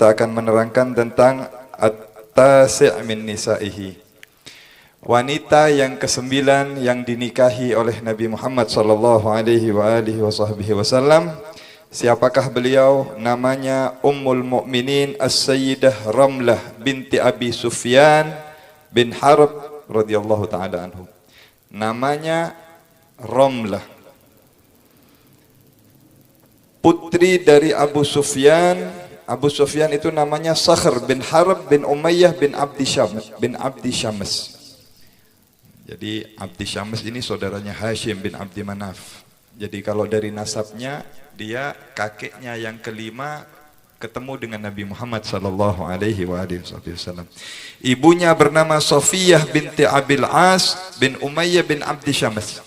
kita akan menerangkan tentang at-tasi' min nisa'ihi. Wanita yang kesembilan yang dinikahi oleh Nabi Muhammad sallallahu alaihi wasallam. Siapakah beliau? Namanya Ummul Mukminin As-Sayyidah Ramlah binti Abi Sufyan bin Harb radhiyallahu taala anhu. Namanya Ramlah, putri dari Abu Sufyan. Abu Sufyan itu namanya Sakhr bin Harb bin Umayyah bin Abdi Syams. Jadi Abdi Syams ini saudaranya Hashim bin Abdi Manaf. Jadi kalau dari nasabnya, dia kakeknya yang kelima ketemu dengan Nabi Muhammad sallallahu alaihi wasallam. Ibunya bernama Safiyah binti Abil As bin Umayyah bin Abdi Syams.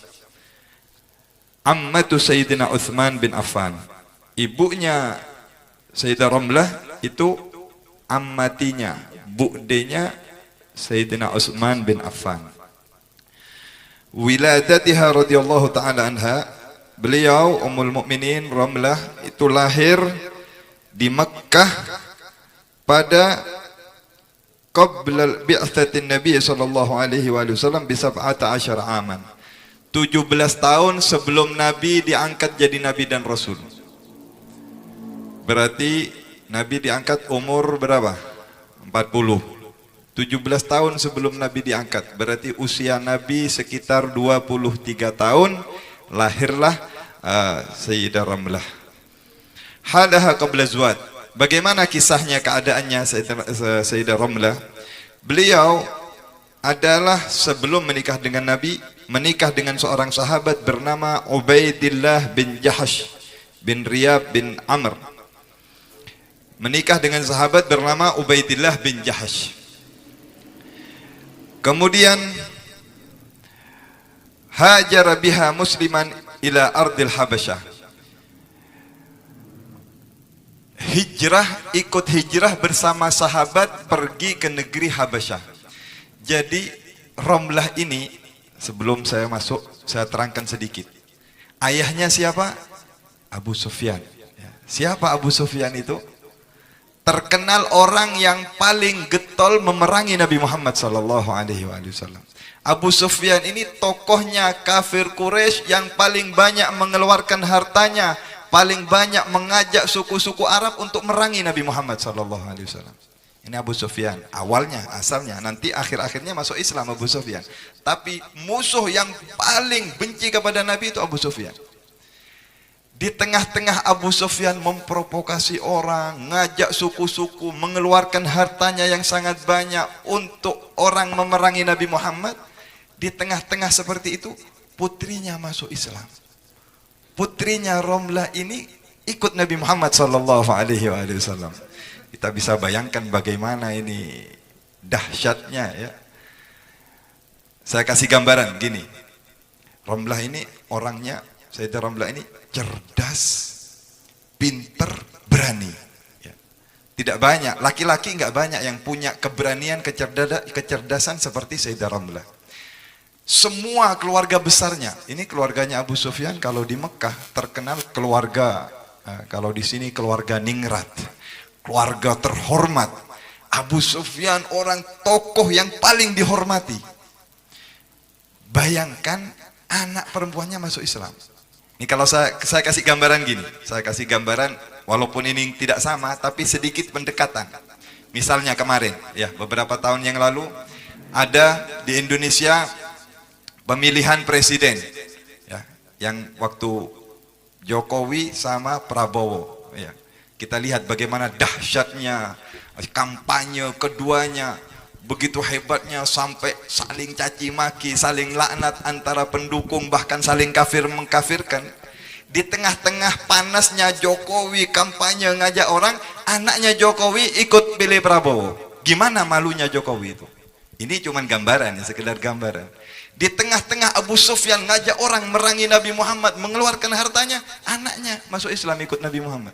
Ammatu Sayyidina Utsman bin Affan. Ibunya Sayyidah Ramlah itu ammatinya, budenya Sayyidina Utsman bin Affan. Wiladatiha radhiyallahu taala anha, beliau Ummul Mukminin Ramlah itu lahir di Mekkah pada qabla bi'tsatin Nabi sallallahu alaihi wasallam bi 17 aman. 17 tahun sebelum Nabi diangkat jadi Nabi dan Rasul. Berarti Nabi diangkat umur berapa? 40. 17 tahun sebelum Nabi diangkat. Berarti usia Nabi sekitar 23 tahun. Lahirlah Sayyidah Ramlah. Halaha qabla zuwaj. Bagaimana kisahnya, keadaannya Sayyidah Ramlah? Beliau adalah sebelum menikah dengan Nabi, menikah dengan seorang sahabat bernama Ubaidillah bin Jahash bin Riyab bin Amr. Menikah dengan sahabat bernama Ubaidillah bin Jahash. Kemudian hajar biha musliman ila ardil Habasyah. Ikut hijrah bersama sahabat pergi ke negeri Habasyah. Jadi Ramlah ini, sebelum saya masuk, saya terangkan sedikit. Ayahnya siapa? Abu Sufyan. Siapa Abu Sufyan itu? Terkenal orang yang paling getol memerangi Nabi Muhammad sallallahu alaihi wasallam. Abu Sufyan ini tokohnya kafir Quraisy yang paling banyak mengeluarkan hartanya, paling banyak mengajak suku-suku Arab untuk merangi Nabi Muhammad sallallahu alaihi wasallam. Ini Abu Sufyan, awalnya, asalnya, nanti akhir-akhirnya masuk Islam Abu Sufyan. Tapi musuh yang paling benci kepada Nabi itu Abu Sufyan. Di tengah-tengah Abu Sufyan memprovokasi orang, ngajak suku-suku, mengeluarkan hartanya yang sangat banyak untuk orang memerangi Nabi Muhammad. Di tengah-tengah seperti itu, putrinya masuk Islam. Putrinya Ramlah ini ikut Nabi Muhammad sallallahu alaihi wasallam. Kita bisa bayangkan bagaimana ini dahsyatnya ya. Saya kasih gambaran gini. Ramlah ini orangnya, Sayyidah Ramlah ini cerdas, pinter, berani. Ya. Tidak banyak, laki-laki nggak banyak yang punya keberanian, kecerdasan seperti Sayyidah Ramlah. Semua keluarga besarnya, ini keluarganya Abu Sufyan kalau di Mekah terkenal keluarga, kalau di sini keluarga ningrat, keluarga terhormat. Abu Sufyan orang tokoh yang paling dihormati. Bayangkan anak perempuannya masuk Islam. Ini kalau saya kasih gambaran gini, saya kasih gambaran walaupun ini tidak sama tapi sedikit pendekatan. Misalnya kemarin, ya beberapa tahun yang lalu ada di Indonesia pemilihan presiden, ya, yang waktu Jokowi sama Prabowo. Ya, kita lihat bagaimana dahsyatnya kampanye keduanya. Begitu hebatnya sampai saling caci maki, saling laknat antara pendukung, bahkan saling kafir mengkafirkan. Di tengah-tengah panasnya Jokowi kampanye ngajak orang, anaknya Jokowi ikut pilih Prabowo. Gimana malunya Jokowi itu? Ini cuma gambaran, ya, sekedar gambaran. Di tengah-tengah Abu Sufyan ngajak orang merangi Nabi Muhammad, mengeluarkan hartanya, anaknya masuk Islam ikut Nabi Muhammad.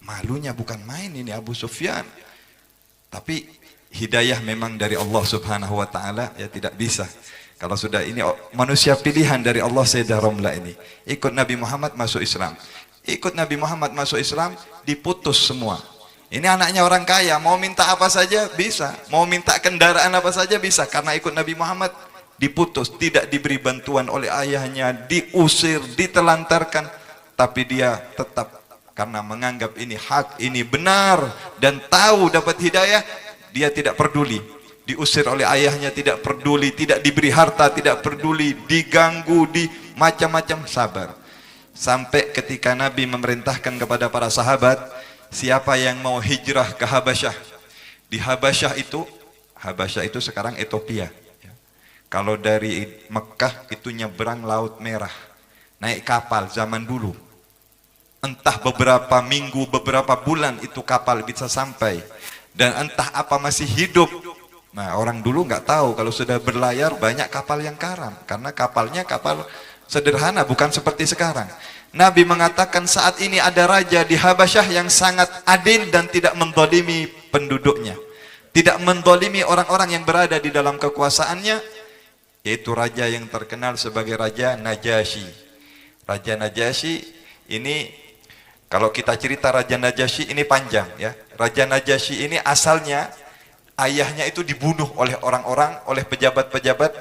Malunya bukan main ini Abu Sufyan. Tapi hidayah memang dari Allah subhanahu wa ta'ala, ya tidak bisa. Kalau sudah ini manusia pilihan dari Allah Sayyidah Ramlah ini. Ikut Nabi Muhammad masuk Islam. Ikut Nabi Muhammad masuk Islam, diputus semua. Ini anaknya orang kaya, mau minta apa saja bisa, mau minta kendaraan apa saja bisa, karena ikut Nabi Muhammad. Diputus, tidak diberi bantuan oleh ayahnya, diusir, ditelantarkan, tapi dia tetap karena menganggap ini hak, ini benar, dan tahu dapat hidayah, dia tidak peduli. Diusir oleh ayahnya, tidak peduli, tidak diberi harta, tidak peduli, diganggu, di macam-macam, sabar. Sampai ketika Nabi memerintahkan kepada para sahabat, siapa yang mau hijrah ke Habasyah? Di Habasyah itu sekarang Ethiopia. Kalau dari Mekah itu nyebrang Laut Merah, naik kapal zaman dulu. Entah beberapa minggu, beberapa bulan itu kapal bisa sampai. Dan entah apa masih hidup. Nah, orang dulu nggak tahu kalau sudah berlayar banyak kapal yang karam. Karena kapalnya kapal sederhana, bukan seperti sekarang. Nabi mengatakan saat ini ada raja di Habasyah yang sangat adil dan tidak mendolimi penduduknya. Tidak mendolimi orang-orang yang berada di dalam kekuasaannya. Yaitu raja yang terkenal sebagai Raja Najasyi. Raja Najasyi ini, kalau kita cerita Raja Najasyi ini panjang ya. Raja Najasyi ini asalnya ayahnya itu dibunuh oleh orang-orang, oleh pejabat-pejabat.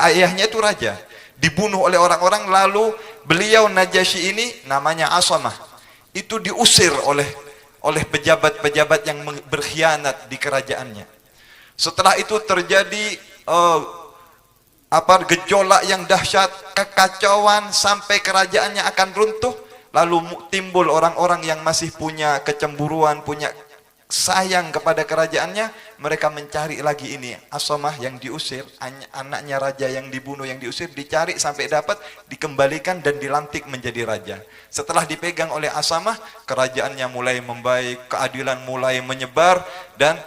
Ayahnya itu raja, dibunuh oleh orang-orang, lalu beliau Najasyi ini namanya Asamah. Itu diusir oleh pejabat-pejabat yang berkhianat di kerajaannya. Setelah itu terjadi gejolak yang dahsyat, kekacauan sampai kerajaannya akan runtuh. Lalu timbul orang-orang yang masih punya kecemburuan, punya sayang kepada kerajaannya. Mereka mencari lagi ini Asamah yang diusir, anaknya raja yang dibunuh, yang diusir, dicari sampai dapat, dikembalikan dan dilantik menjadi raja. Setelah dipegang oleh Asamah, kerajaannya mulai membaik, keadilan mulai menyebar, dan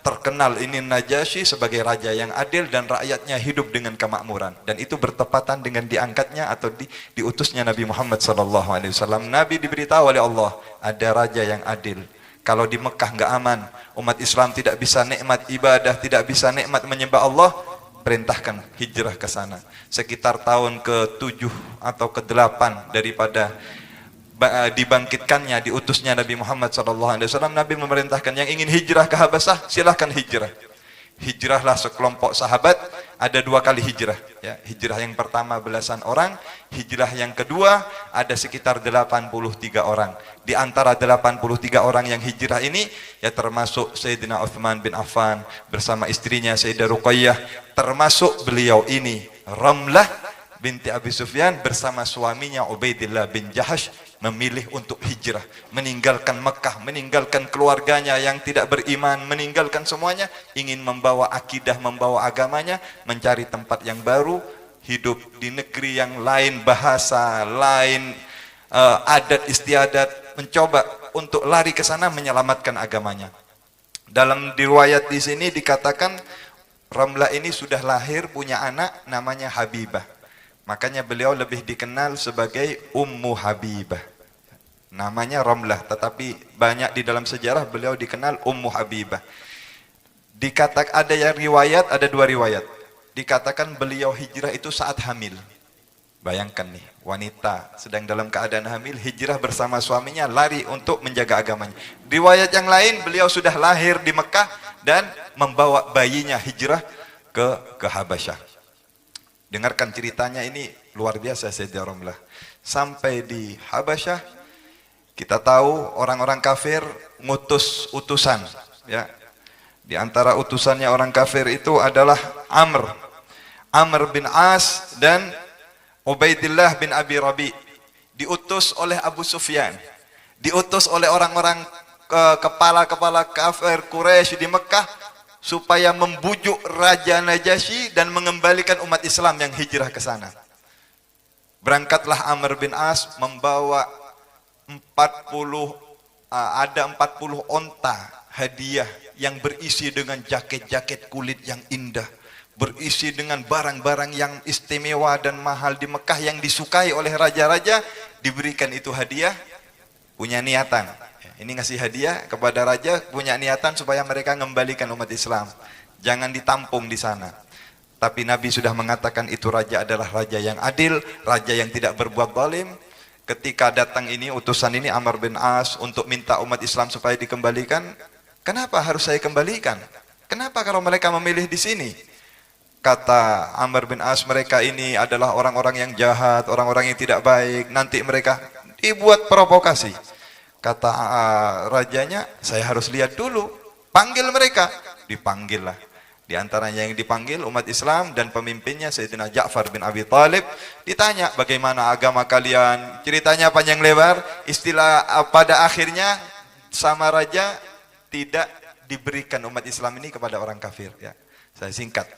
terkenal ini Najasyi sebagai raja yang adil dan rakyatnya hidup dengan kemakmuran. Dan itu bertepatan dengan diangkatnya atau diutusnya Nabi Muhammad SAW. Nabi diberitahu oleh Allah, ada raja yang adil. Kalau di Mekah nggak aman, umat Islam tidak bisa nikmat ibadah, tidak bisa nikmat menyembah Allah, perintahkan hijrah ke sana. Sekitar tahun ke-7 atau ke-8 daripada dibangkitkannya, diutusnya Nabi Muhammad SAW, Nabi memerintahkan yang ingin hijrah ke Habasyah, silahkan hijrah. Hijrahlah sekelompok sahabat, ada 2 kali hijrah ya. Hijrah yang pertama belasan orang, hijrah yang kedua ada sekitar 83 orang. Di antara 83 orang yang hijrah ini ya termasuk Sayyidina Uthman bin Affan bersama istrinya Sayyidah Ruqayyah, termasuk beliau ini Ramlah binti Abi Sufyan bersama suaminya Ubaidillah bin Jahash memilih untuk hijrah, meninggalkan Mekah, meninggalkan keluarganya yang tidak beriman, meninggalkan semuanya, ingin membawa akidah, membawa agamanya, mencari tempat yang baru, hidup di negeri yang lain, bahasa lain, adat istiadat, mencoba untuk lari ke sana menyelamatkan agamanya. Dalam riwayat di sini dikatakan Ramlah ini sudah lahir punya anak namanya Habibah. Makanya beliau lebih dikenal sebagai Ummu Habibah. Namanya Ramlah, tetapi banyak di dalam sejarah beliau dikenal Ummu Habibah. Ada yang riwayat, ada 2 riwayat. Dikatakan beliau hijrah itu saat hamil. Bayangkan nih, wanita sedang dalam keadaan hamil, hijrah bersama suaminya, lari untuk menjaga agamanya. Riwayat yang lain, beliau sudah lahir di Mekah dan membawa bayinya hijrah ke Habasyah. Dengarkan ceritanya, ini luar biasa Sayyidah Ramlah. Sampai di Habasyah, kita tahu orang-orang kafir ngutus utusan ya. Di antara utusannya orang kafir itu adalah Amr bin As dan Ubaidillah bin Abi Rabi. Diutus oleh Abu Sufyan, diutus oleh orang-orang kepala-kepala kafir Quraisy di Mekah supaya membujuk Raja Najasyi dan mengembalikan umat Islam yang hijrah ke sana. Berangkatlah Amr bin As membawa 40 onta hadiah yang berisi dengan jaket-jaket kulit yang indah, berisi dengan barang-barang yang istimewa dan mahal di Mekah yang disukai oleh raja-raja. Diberikan itu hadiah, punya niatan. Ini ngasih hadiah kepada raja, punya niatan supaya mereka mengembalikan umat Islam. Jangan ditampung di sana. Tapi Nabi sudah mengatakan itu raja adalah raja yang adil, raja yang tidak berbuat zalim. Ketika datang ini utusan ini Amr bin As untuk minta umat Islam supaya dikembalikan, kenapa harus saya kembalikan? Kenapa kalau mereka memilih di sini? Kata Amr bin As, mereka ini adalah orang-orang yang jahat, orang-orang yang tidak baik, nanti mereka dibuat provokasi. Kata rajanya, saya harus lihat dulu, panggil mereka. Dipanggil lah. Di antaranya yang dipanggil umat Islam dan pemimpinnya Sayyidina Ja'far bin Abi Thalib. Ditanya bagaimana agama kalian, ceritanya panjang lebar. Istilah pada akhirnya sama raja tidak diberikan umat Islam ini kepada orang kafir, ya. Saya singkat.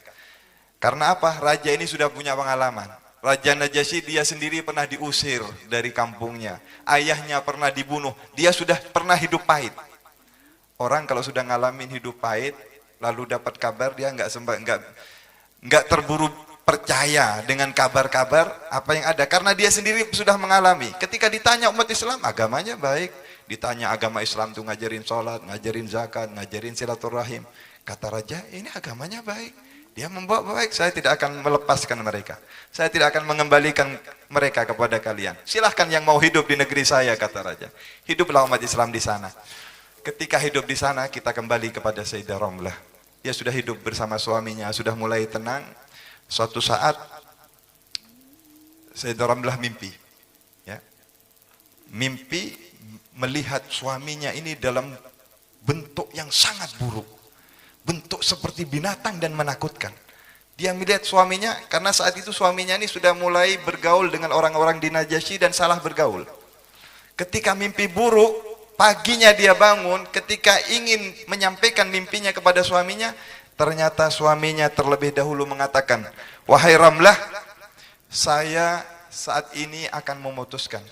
Karena apa? Raja ini sudah punya pengalaman. Raja Najasyi dia sendiri pernah diusir dari kampungnya. Ayahnya pernah dibunuh. Dia sudah pernah hidup pahit. Orang kalau sudah ngalamin hidup pahit, lalu dapat kabar, dia nggak terburu percaya dengan kabar-kabar apa yang ada. Karena dia sendiri sudah mengalami. Ketika ditanya umat Islam, agamanya baik. Ditanya agama Islam itu ngajarin sholat, ngajarin zakat, ngajarin silaturahim. Kata raja, ini agamanya baik. Dia membawa baik, saya tidak akan melepaskan mereka. Saya tidak akan mengembalikan mereka kepada kalian. Silahkan yang mau hidup di negeri saya, kata raja. Hiduplah umat Islam di sana. Ketika hidup di sana, kita kembali kepada Sayyidah Ramlah. Dia sudah hidup bersama suaminya, sudah mulai tenang. Suatu saat, Sayyidah Ramlah mimpi. Ya. Mimpi melihat suaminya ini dalam bentuk yang sangat buruk. Bentuk seperti binatang dan menakutkan. Dia melihat suaminya, karena saat itu suaminya ini sudah mulai bergaul dengan orang-orang di Najasyi dan salah bergaul. Ketika mimpi buruk, paginya dia bangun, ketika ingin menyampaikan mimpinya kepada suaminya, ternyata suaminya terlebih dahulu mengatakan, wahai Ramlah, saya saat ini akan memutuskan.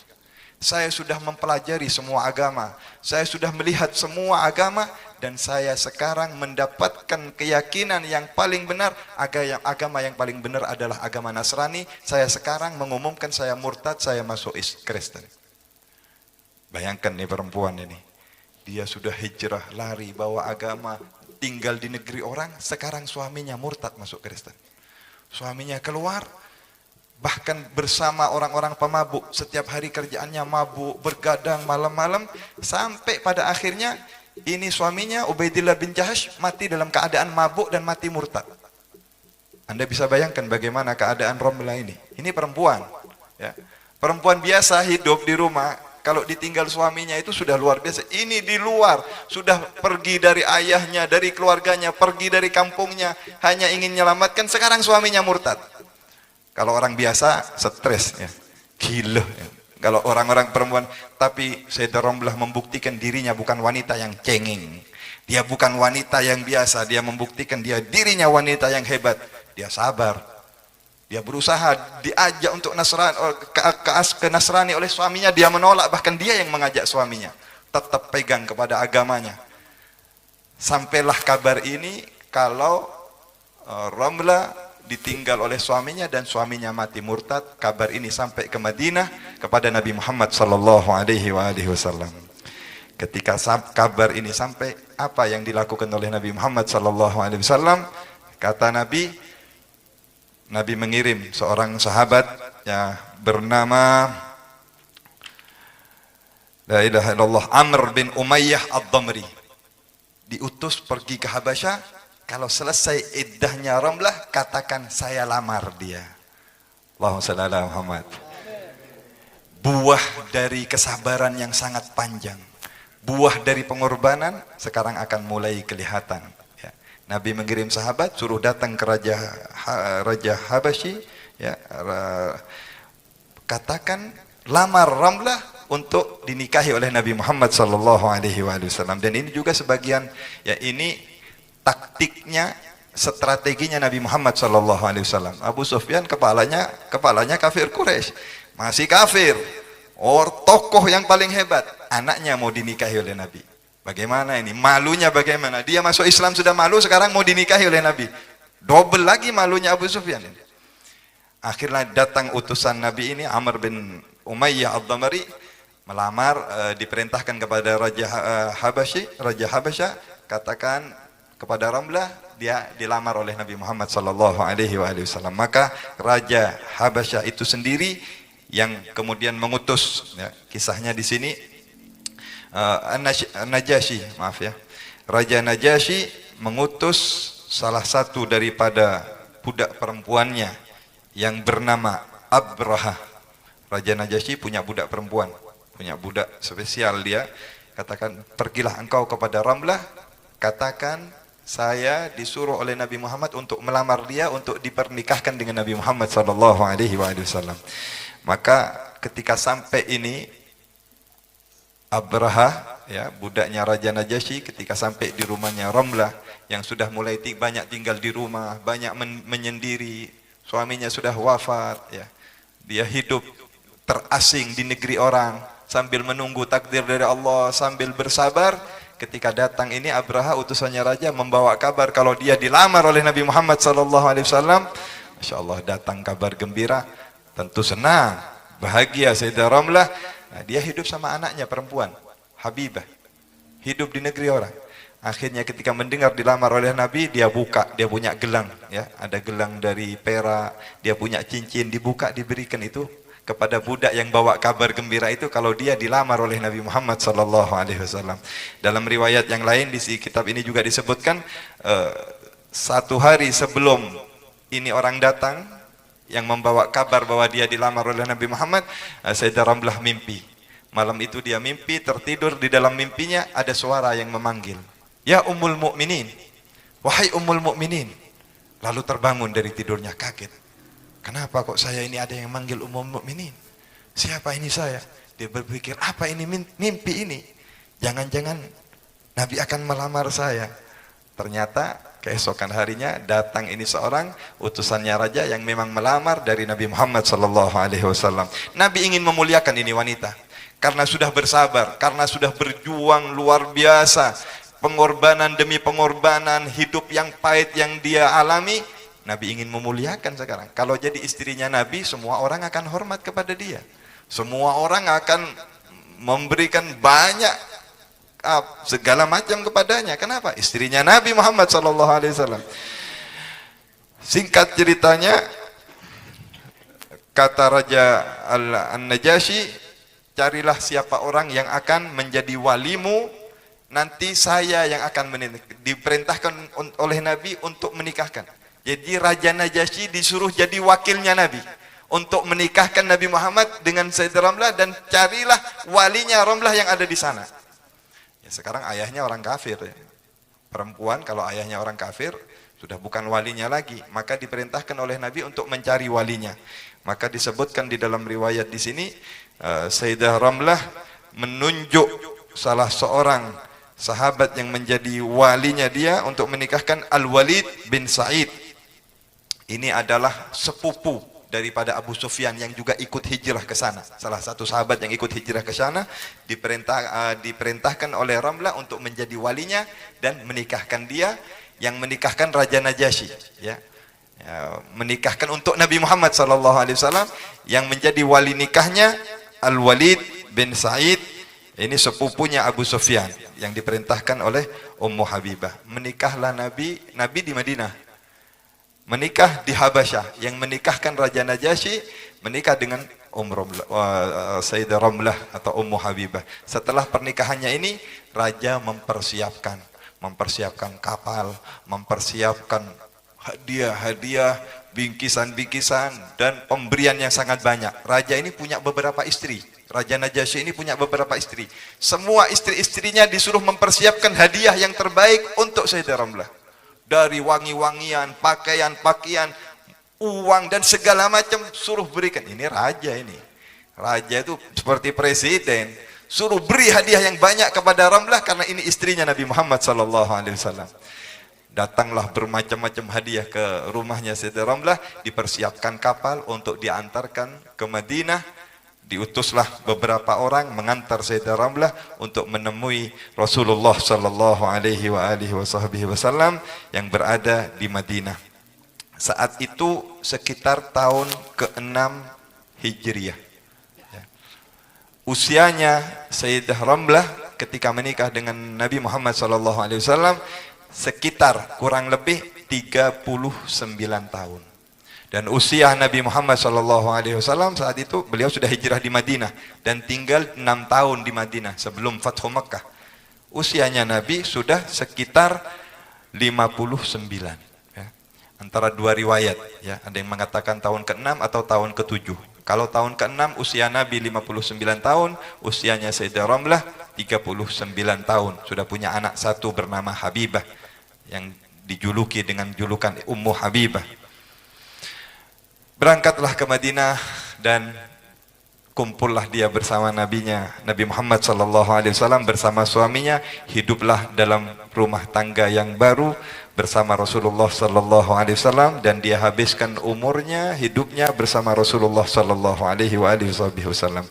Saya sudah mempelajari semua agama, saya sudah melihat semua agama, dan saya sekarang mendapatkan keyakinan yang paling benar. Agama yang paling benar adalah agama Nasrani. Saya sekarang mengumumkan saya murtad, saya masuk Kristen. Bayangkan nih perempuan ini, dia sudah hijrah, lari, bawa agama, tinggal di negeri orang, sekarang suaminya murtad masuk Kristen. Suaminya keluar, bahkan bersama orang-orang pemabuk, setiap hari kerjaannya mabuk, bergadang malam-malam, sampai pada akhirnya ini suaminya Ubaidillah bin Jahash mati dalam keadaan mabuk dan mati murtad. Anda bisa bayangkan bagaimana keadaan Ramlah ini. Ini perempuan, ya. Perempuan biasa hidup di rumah, kalau ditinggal suaminya itu sudah luar biasa. Ini di luar, sudah pergi dari ayahnya, dari keluarganya, pergi dari kampungnya, hanya ingin menyelamatkan. Sekarang suaminya murtad. Kalau orang biasa stres, ya, gila. Ya. Kalau orang-orang perempuan, tapi Sayyidah Ramlah membuktikan dirinya bukan wanita yang cengeng. Dia bukan wanita yang biasa, dia membuktikan dia dirinya wanita yang hebat. Dia sabar. Dia berusaha, diajak untuk ke Nasrani oleh suaminya, dia menolak, bahkan dia yang mengajak suaminya. Tetap pegang kepada agamanya. Sampailah kabar ini kalau Ramlah ditinggal oleh suaminya dan suaminya mati murtad. Kabar ini sampai ke Madinah kepada Nabi Muhammad sallallahu alaihi wasallam. Ketika kabar ini sampai, apa yang dilakukan oleh Nabi Muhammad sallallahu alaihi wasallam? Kata Nabi mengirim seorang sahabat yang bernama la ilaha illallah Amr bin Umayyah ad-Damri. Diutus pergi ke Habasyah. Kalau selesai iddahnya Ramlah, katakan saya lamar dia. Allahumma shalli ala Muhammad. Buah dari kesabaran yang sangat panjang, buah dari pengorbanan sekarang akan mulai kelihatan. Ya. Nabi mengirim sahabat, suruh datang ke Raja Habasyi. Ya, katakan lamar Ramlah untuk dinikahi oleh Nabi Muhammad sallallahu alaihi wasallam. Dan ini juga sebagian, ya, ini taktiknya, strateginya Nabi Muhammad sallallahu alaihi wasallam. Abu Sufyan kepalanya kafir Quraisy, masih kafir. Tokoh yang paling hebat, anaknya mau dinikahi oleh Nabi. Bagaimana ini? Malunya bagaimana? Dia masuk Islam sudah malu, sekarang mau dinikahi oleh Nabi. Double lagi malunya Abu Sufyan. Akhirnya datang utusan Nabi ini, Amr bin Umayyah ad-Damri, melamar, diperintahkan kepada Raja Habasyah, katakan kepada Ramlah, dia dilamar oleh Nabi Muhammad sallallahu alaihi wasallam. Maka Raja Habasyah itu sendiri yang kemudian mengutus, ya, kisahnya di sini Najasyi, maaf ya, Raja Najasyi mengutus salah satu daripada budak perempuannya yang bernama Abraha. Raja Najasyi punya budak perempuan, punya budak spesial dia. Katakan, pergilah engkau kepada Ramlah, katakan saya disuruh oleh Nabi Muhammad untuk melamar dia untuk dipernikahkan dengan Nabi Muhammad sallallahu alaihi wasallam. Maka ketika sampai ini Abraha, ya, budaknya Raja Najasyi, ketika sampai di rumahnya Ramlah yang sudah mulai banyak tinggal di rumah, banyak menyendiri, suaminya sudah wafat, ya. Dia hidup terasing di negeri orang sambil menunggu takdir dari Allah, sambil bersabar. Ketika datang ini Abraha, utusannya raja, membawa kabar kalau dia dilamar oleh Nabi Muhammad sallallahu alaihi wasallam. Masya Allah, datang kabar gembira, tentu senang, bahagia Sayyidah Ramlah. Nah, dia hidup sama anaknya perempuan, Habibah, hidup di negeri orang. Akhirnya ketika mendengar dilamar oleh Nabi, dia buka, dia punya gelang, ya, ada gelang dari perak, dia punya cincin, dibuka, diberikan itu kepada budak yang bawa kabar gembira itu kalau dia dilamar oleh Nabi Muhammad sallallahu alaihi wasallam. Dalam riwayat yang lain di kitab ini juga disebutkan, satu hari sebelum ini orang datang yang membawa kabar bahwa dia dilamar oleh Nabi Muhammad, Sayyidah Ramlah mimpi. Malam itu dia mimpi, tertidur, di dalam mimpinya ada suara yang memanggil, "Ya Ummul Mukminin, wahai Ummul Mukminin." Lalu terbangun dari tidurnya, kaget. Kenapa kok saya ini ada yang manggil Ummul Mukminin? Siapa ini saya? Dia berpikir, apa ini mimpi ini? Jangan-jangan Nabi akan melamar saya. Ternyata keesokan harinya datang ini seorang utusannya raja yang memang melamar dari Nabi Muhammad sallallahu alaihi wasallam. Nabi ingin memuliakan ini wanita karena sudah bersabar, karena sudah berjuang luar biasa, pengorbanan demi pengorbanan, hidup yang pahit yang dia alami. Nabi ingin memuliakan sekarang. Kalau jadi istrinya Nabi, semua orang akan hormat kepada dia. Semua orang akan memberikan banyak segala macam kepadanya. Kenapa? Istrinya Nabi Muhammad SAW. Singkat ceritanya, kata Raja An-Najasyi, carilah siapa orang yang akan menjadi walimu, nanti saya yang akan diperintahkan oleh Nabi untuk menikahkan. Jadi Raja Najasyi disuruh jadi wakilnya Nabi untuk menikahkan Nabi Muhammad dengan Sayyidah Ramlah, dan carilah walinya Ramlah yang ada di sana. Ya, sekarang ayahnya orang kafir, ya. Perempuan kalau ayahnya orang kafir sudah bukan walinya lagi, maka diperintahkan oleh Nabi untuk mencari walinya. Maka disebutkan di dalam riwayat di sini, Sayyidah Ramlah menunjuk salah seorang sahabat yang menjadi walinya dia untuk menikahkan Al-Walid bin Sa'id. Ini adalah sepupu daripada Abu Sufyan yang juga ikut hijrah ke sana. Salah satu sahabat yang ikut hijrah ke sana diperintahkan oleh Ramlah untuk menjadi walinya dan menikahkan dia, yang menikahkan Raja Najasyi, ya. Menikahkan untuk Nabi Muhammad SAW, yang menjadi wali nikahnya Al-Walid bin Sa'id. Ini sepupunya Abu Sufyan yang diperintahkan oleh Ummu Habibah. Menikahlah Nabi di Madinah. Menikah di Habasyah, yang menikahkan Raja Najasyi menikah dengan Sayyidah Ramlah atau Ummu Habibah. Setelah pernikahannya ini, raja mempersiapkan kapal, mempersiapkan hadiah-hadiah, bingkisan-bingkisan, dan pemberian yang sangat banyak. Raja ini punya beberapa istri. Raja Najasyi ini punya beberapa istri. Semua istri-istrinya disuruh mempersiapkan hadiah yang terbaik untuk Sayyidah Ramlah. Dari wangi-wangian, pakaian-pakaian, uang, dan segala macam suruh berikan. Ini raja ini. Raja itu seperti presiden. Suruh beri hadiah yang banyak kepada Ramlah karena ini istrinya Nabi Muhammad SAW. Datanglah bermacam-macam hadiah ke rumahnya Sayyidah Ramlah. Dipersiapkan kapal untuk diantarkan ke Madinah. Diutuslah beberapa orang mengantar Sayyidah Ramlah untuk menemui Rasulullah sallallahu alaihi wasallam yang berada di Madinah. Saat itu sekitar tahun ke-6 Hijriah. Usianya Sayyidah Ramlah ketika menikah dengan Nabi Muhammad sallallahu alaihi wasallam sekitar kurang lebih 39 tahun. Dan usia Nabi Muhammad SAW saat itu beliau sudah hijrah di Madinah dan tinggal 6 tahun di Madinah sebelum Fathu Makkah. Usianya Nabi sudah sekitar 59. Ya. Antara dua riwayat. Ya. Ada yang mengatakan tahun ke-6 atau tahun ke-7. Kalau tahun ke-6 usia Nabi 59 tahun, usianya Sayyidah Ramlah 39 tahun. Sudah punya anak satu bernama Habibah yang dijuluki dengan julukan Ummu Habibah. Berangkatlah ke Madinah dan kumpullah dia bersama nabinya Nabi Muhammad SAW bersama suaminya, hiduplah dalam rumah tangga yang baru bersama Rasulullah SAW, dan dia habiskan umurnya, hidupnya bersama Rasulullah SAW.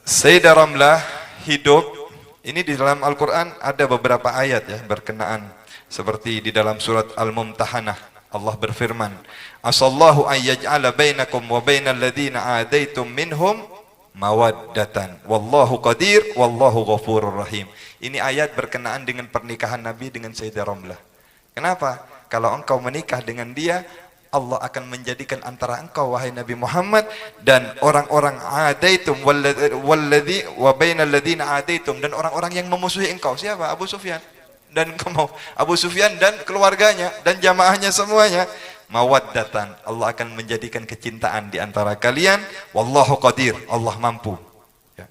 Sayyidah Ramlah hidup ini di dalam Al-Quran ada beberapa ayat ya berkenaan, seperti di dalam surat Al-Mumtahanah Allah berfirman, asallahu an yaj'ala bainakum wa bainal ladzina adaitum minhum mawaddatan wallahu qadir wallahu ghafurur rahim. Ini ayat berkenaan dengan pernikahan Nabi dengan Sayyidah Ramlah. Kenapa? Kalau engkau menikah dengan dia, Allah akan menjadikan antara engkau wahai Nabi Muhammad dan orang-orang adaitum walladzi wa bainal ladzina adaitum, dan orang-orang yang memusuhi engkau. Siapa? Abu Sufyan. Dan kamu Abu Sufyan dan keluarganya dan jamaahnya semuanya, mawaddatan, Allah akan menjadikan kecintaan di antara kalian. Wallahu qadir, Allah mampu ya.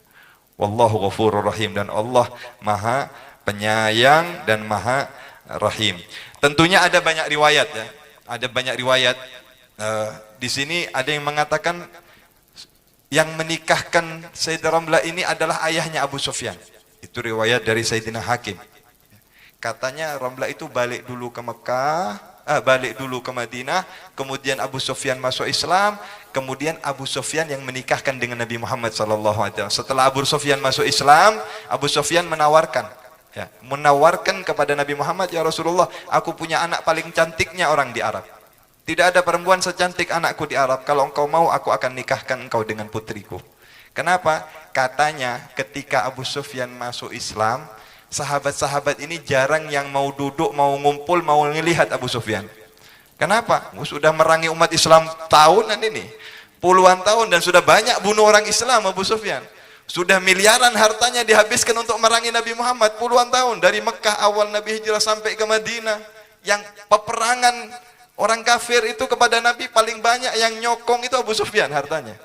Wallahu ghafurur rahim, dan Allah maha penyayang dan maha rahim. Tentunya ada banyak riwayat ya, ada banyak riwayat. Di sini ada yang mengatakan yang menikahkan Sayyidah Ramlah ini adalah ayahnya Abu Sufyan. Itu riwayat dari Sayyidina Hakim. Katanya Ramlah itu balik dulu ke Mekah, balik dulu ke Madinah, kemudian Abu Sufyan masuk Islam, kemudian Abu Sufyan yang menikahkan dengan Nabi Muhammad SAW. Setelah Abu Sufyan masuk Islam, Abu Sufyan menawarkan kepada Nabi Muhammad, ya Rasulullah, aku punya anak paling cantiknya orang di Arab. Tidak ada perempuan secantik anakku di Arab. Kalau engkau mau, aku akan nikahkan engkau dengan putriku. Kenapa? Katanya ketika Abu Sufyan masuk Islam, sahabat-sahabat ini jarang yang mau duduk, mau ngumpul, mau melihat Abu Sufyan. Kenapa? Sudah merangi umat Islam tahunan ini, puluhan tahun, dan sudah banyak bunuh orang Islam Abu Sufyan. Sudah miliaran hartanya dihabiskan untuk merangi Nabi Muhammad puluhan tahun, dari Mekah awal Nabi hijrah sampai ke Madinah. Yang peperangan orang kafir itu kepada Nabi paling banyak yang nyokong itu Abu Sufyan hartanya.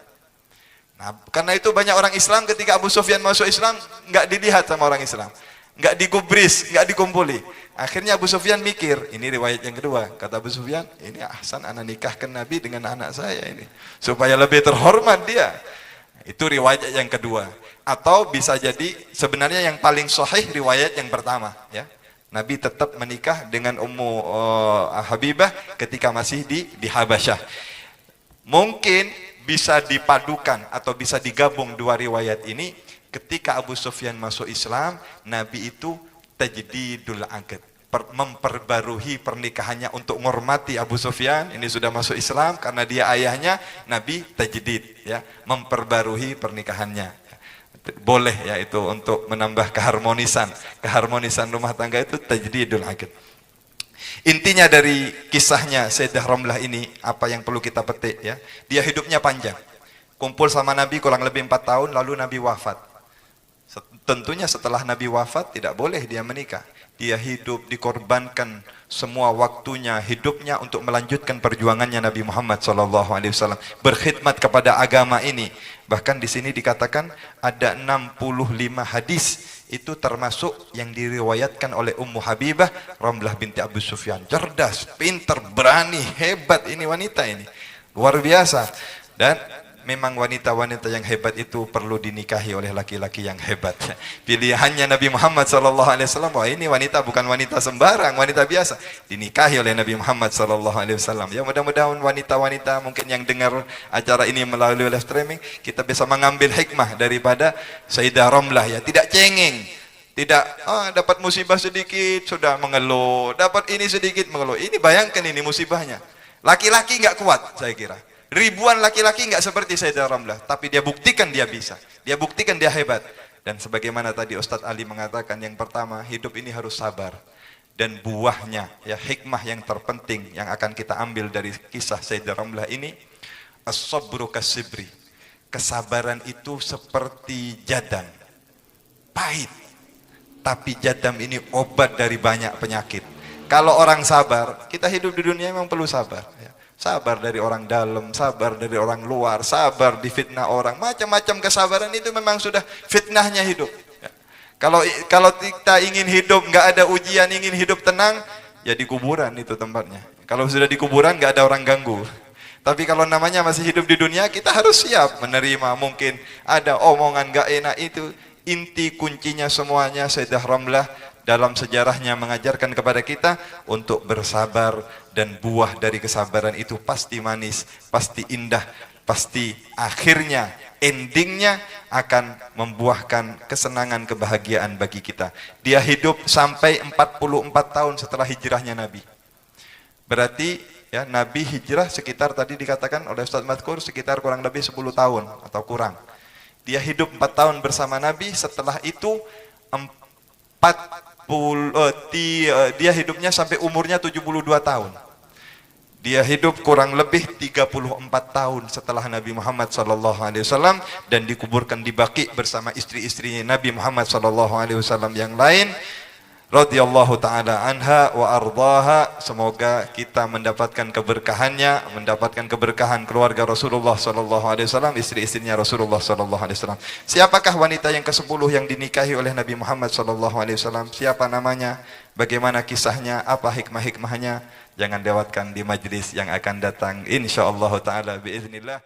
Nah, karena itu banyak orang Islam ketika Abu Sufyan masuk Islam nggak dilihat sama orang Islam, nggak digubris, nggak dikumpuli. Akhirnya Abu Sufyan mikir, ini riwayat yang kedua, kata Abu Sufyan, ini ahsan anak nikahkan Nabi dengan anak saya ini, supaya lebih terhormat dia. Itu riwayat yang kedua. Atau bisa jadi sebenarnya yang paling sahih riwayat yang pertama ya. Nabi tetap menikah dengan Ummu Habibah ketika masih di Habasyah. Mungkin bisa dipadukan atau bisa digabung dua riwayat ini. Ketika Abu Sufyan masuk Islam, Nabi itu tajdidul aqd, memperbarui pernikahannya untuk menghormati Abu Sufyan. Ini sudah masuk Islam karena dia ayahnya, Nabi tajdid ya, memperbarui pernikahannya. Boleh ya itu untuk menambah keharmonisan rumah tangga, itu tajdidul aqd. Intinya dari kisahnya Sayyidah Ramlah ini, apa yang perlu kita petik ya, dia hidupnya panjang, kumpul sama Nabi kurang lebih 4 tahun, lalu Nabi wafat. Tentunya setelah Nabi wafat tidak boleh dia menikah. Dia hidup, dikorbankan semua waktunya, hidupnya untuk melanjutkan perjuangannya Nabi Muhammad SAW, berkhidmat kepada agama ini. Bahkan di sini dikatakan ada 65 hadis, itu termasuk yang diriwayatkan oleh Ummu Habibah Ramlah binti Abu Sufyan. Cerdas, pinter, berani, hebat ini wanita ini, luar biasa. Dan memang wanita-wanita yang hebat itu perlu dinikahi oleh laki-laki yang hebat. Pilihannya Nabi Muhammad SAW, wah ini wanita bukan wanita sembarang, wanita biasa, dinikahi oleh Nabi Muhammad SAW. Ya mudah-mudahan wanita-wanita mungkin yang dengar acara ini melalui live streaming, kita bisa mengambil hikmah daripada Sayyidah Ramlah ya, tidak cengeng. Tidak, dapat musibah sedikit sudah mengeluh, dapat ini sedikit mengeluh. Ini bayangkan ini musibahnya. Laki-laki nggak kuat saya kira. Ribuan laki-laki nggak seperti Sayyidah Ramlah, tapi dia buktikan dia bisa, dia buktikan dia hebat. Dan sebagaimana tadi Ustadz Ali mengatakan, yang pertama, hidup ini harus sabar. dan buahnya, ya hikmah yang terpenting yang akan kita ambil dari kisah Sayyidah Ramlah ini, as-sabru kasibri. Kesabaran itu seperti jadam, pahit, tapi jadam ini obat dari banyak penyakit. Kalau orang sabar, kita hidup di dunia memang perlu sabar, ya. Sabar dari orang dalam, sabar dari orang luar, sabar di fitnah orang, macam-macam kesabaran itu memang sudah fitnahnya hidup. Kalau kita ingin hidup nggak ada ujian, ingin hidup tenang, ya di kuburan itu tempatnya. Kalau sudah di kuburan nggak ada orang ganggu. Tapi kalau namanya masih hidup di dunia, kita harus siap menerima mungkin ada omongan nggak enak itu. Inti kuncinya semuanya Sayyidah Ramlah dalam sejarahnya mengajarkan kepada kita untuk bersabar, dan buah dari kesabaran itu pasti manis, pasti indah, pasti akhirnya endingnya akan membuahkan kesenangan, kebahagiaan bagi kita. Dia hidup sampai 44 tahun setelah hijrahnya Nabi. Berarti ya Nabi hijrah sekitar tadi dikatakan oleh Ustaz Madkur sekitar kurang lebih 10 tahun atau kurang. Dia hidup 4 tahun bersama Nabi, setelah itu dia hidupnya sampai umurnya 72 tahun. Dia hidup kurang lebih 34 tahun setelah Nabi Muhammad SAW dan dikuburkan di Baqi bersama istri-istrinya Nabi Muhammad SAW yang lain. Radhiyallahu taala anha wa ardhaha. Semoga kita mendapatkan keberkahannya, mendapatkan keberkahan keluarga Rasulullah SAW, istri-istrinya Rasulullah SAW. Siapakah wanita yang ke-10 yang dinikahi oleh Nabi Muhammad SAW? Siapa namanya? Bagaimana kisahnya? Apa hikmah-hikmahnya? Jangan lewatkan di majlis yang akan datang insyaallah taala biiznillah.